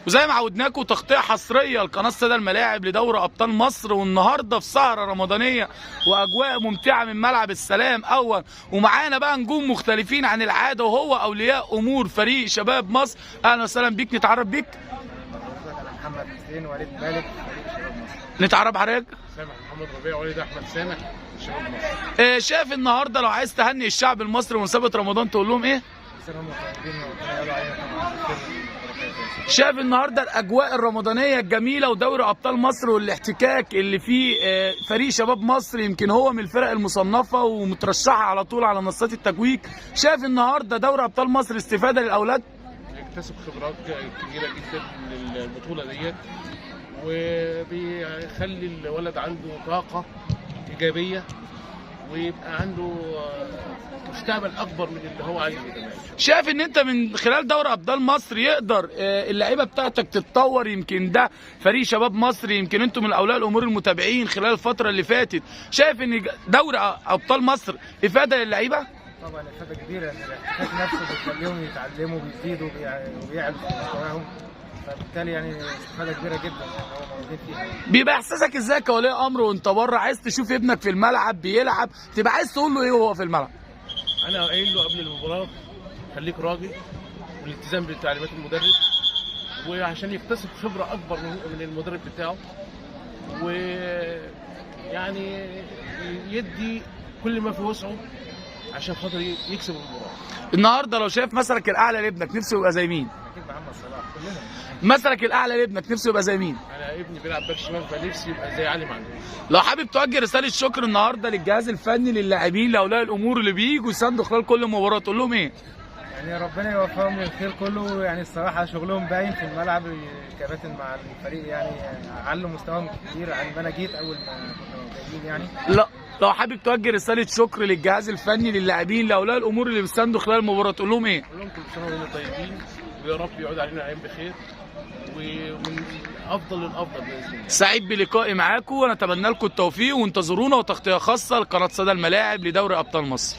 وزي ما عودناكم تغطيه حصريه لقناه سادة الملاعب لدوري ابطال مصر، والنهارده في سهره رمضانيه واجواء ممتعه من ملعب السلام اول، ومعانا بقى نجوم مختلفين عن العاده وهو اولياء امور فريق شباب مصر. اهلا وسهلا بيك، نتعرف بيك. انا محمد حسين وليد مالك فريق شباب مصر. نتعرف حضرتك. سامح محمد ربيع وليد احمد سامح شباب مصر. شايف النهارده لو عايز تهني الشعب المصري ومسابقه رمضان تقول لهم ايه؟ سلام طيبين وربنا يقولوا علينا طبعا خير. شايف النهارده الاجواء الرمضانيه الجميله ودوري ابطال مصر والاحتكاك اللي فيه فريق شباب مصر يمكن هو من الفرق المصنفه ومترشحه على طول على منصات التتويج. شايف النهارده دوري ابطال مصر استفاده للاولاد؟ يكتسب خبرات كبيره جدا من البطوله ديت، وبيخلي الولد عنده طاقه ايجابيه ويبقى عنده مستقبل اكبر من اللي هو عليه كمان. شايف ان انت من خلال دوري ابطال مصر يقدر اللعيبه بتاعتك تتطور؟ يمكن ده فريق شباب مصر، يمكن انتم من اولياء الامور المتابعين خلال الفتره اللي فاتت، شايف ان دوري ابطال مصر افاده للعيبه؟ طبعا افاده كبيره، ان الاحتكاك نفسه بيخليهم يتعلموا ويزيدوا ويعلوا في مستواهم، فبالتالي يعني استفاده كبيره جدا يعني هو موجودين فيها. بيبقى احساسك ازاي كولي امر وانت بره عايز تشوف ابنك في الملعب بيلعب، تبقى عايز تقول له ايه وهو في الملعب؟ انا قايل له قبل المباراه خليك راجل والالتزام بتعليمات المدرب، وعشان يكتسب خبره اكبر من المدرب بتاعه، ويعني يدي كل ما في وسعه عشان خاطر يكسب المباراه. النهارده لو شايف مثلك الاعلى لابنك نفسه يبقى زي مين؟ اكيد محمد صلاح، كلنا. مثلك الاعلى لابنك نفسه يبقى زي مين؟ انا ابني بيلعب باك شمال فنفسي يبقى زي علي معلول. لو حابب توجه رساله شكر النهارده للجهاز الفني للاعبين لاولياء الامور اللي بييجوا يساندوا خلال كل مباراه تقول لهم ايه؟ يعني ربنا يوفقهم للخير كله، يعني الصراحه شغلهم باين في الملعب، الكباتن مع الفريق يعني علوا مستواهم كتير عن ما انا جيت اول ما كنا جايين يعني. لا لو حابب توجه رساله شكر للجهاز الفني للاعبين لاولياء الامور اللي بيساندوا خلال المباراه تقول لهم ايه؟ كلهم كل سنه وانتم طيبين، ويا رب يعود علينا ايام بخير ومن افضل الافضل باذن الله. سعيد بلقائي معاكم ونتمنى لكم التوفيق، وانتظرونا وتغطيه خاصه لقناه سادة الملاعب لدوري ابطال مصر.